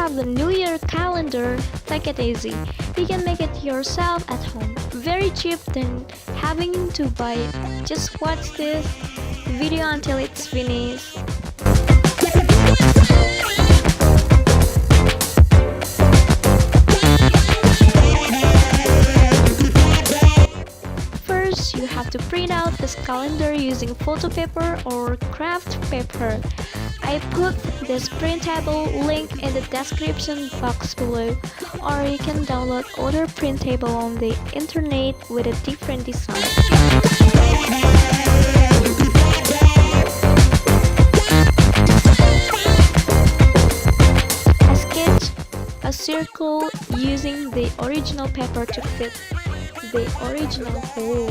have the New Year calendar, take it easy. You can make it yourself at home. Very cheap than having to buy it. Just watch this video until it's finished. First, you have to print out this calendar using photo paper or craft paper. I put this printable link in the description box below, or you can download other printable on the internet with a different design. I sketch a circle using the original paper to fit the original hole.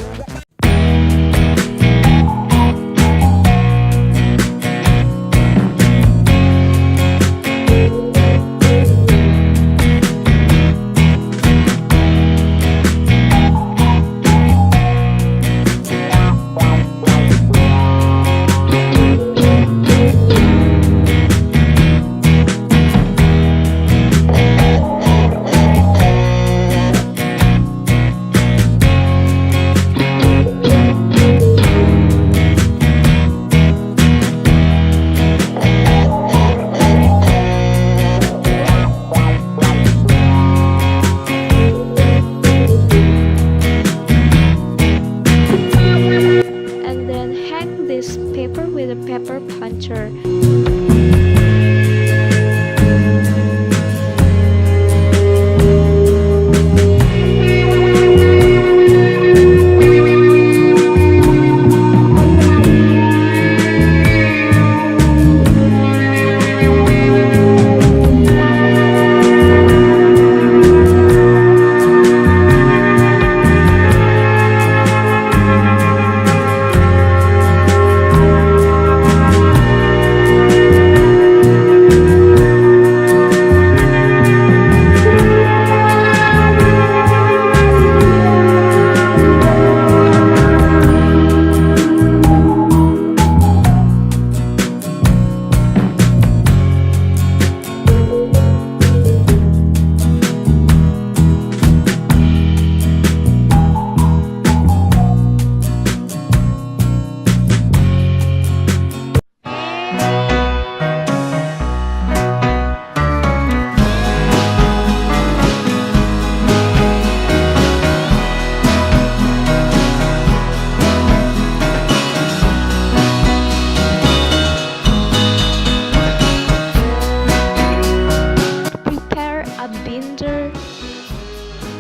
This paper with a paper puncher.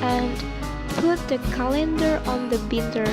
And put the calendar on the binder.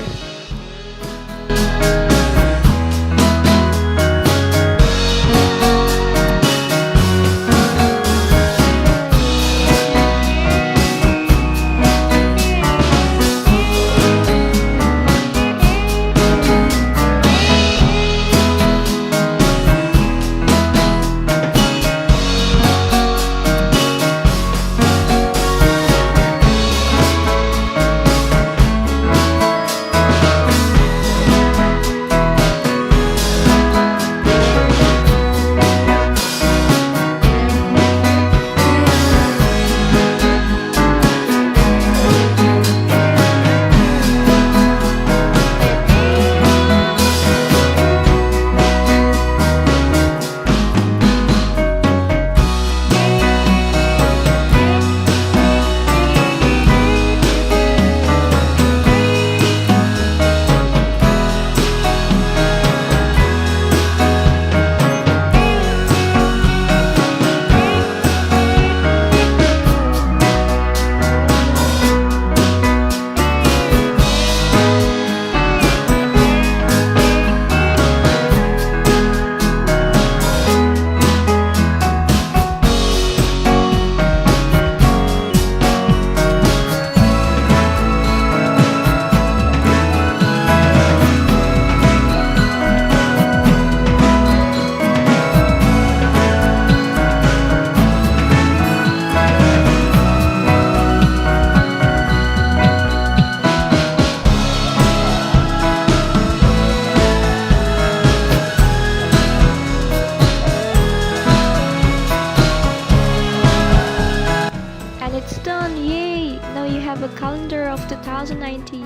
done! Yay! Now you have a calendar of 2019.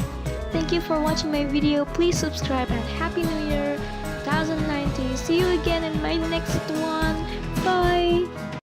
Thank you for watching my video. Please subscribe and Happy New Year 2019. See you again in my next one. Bye!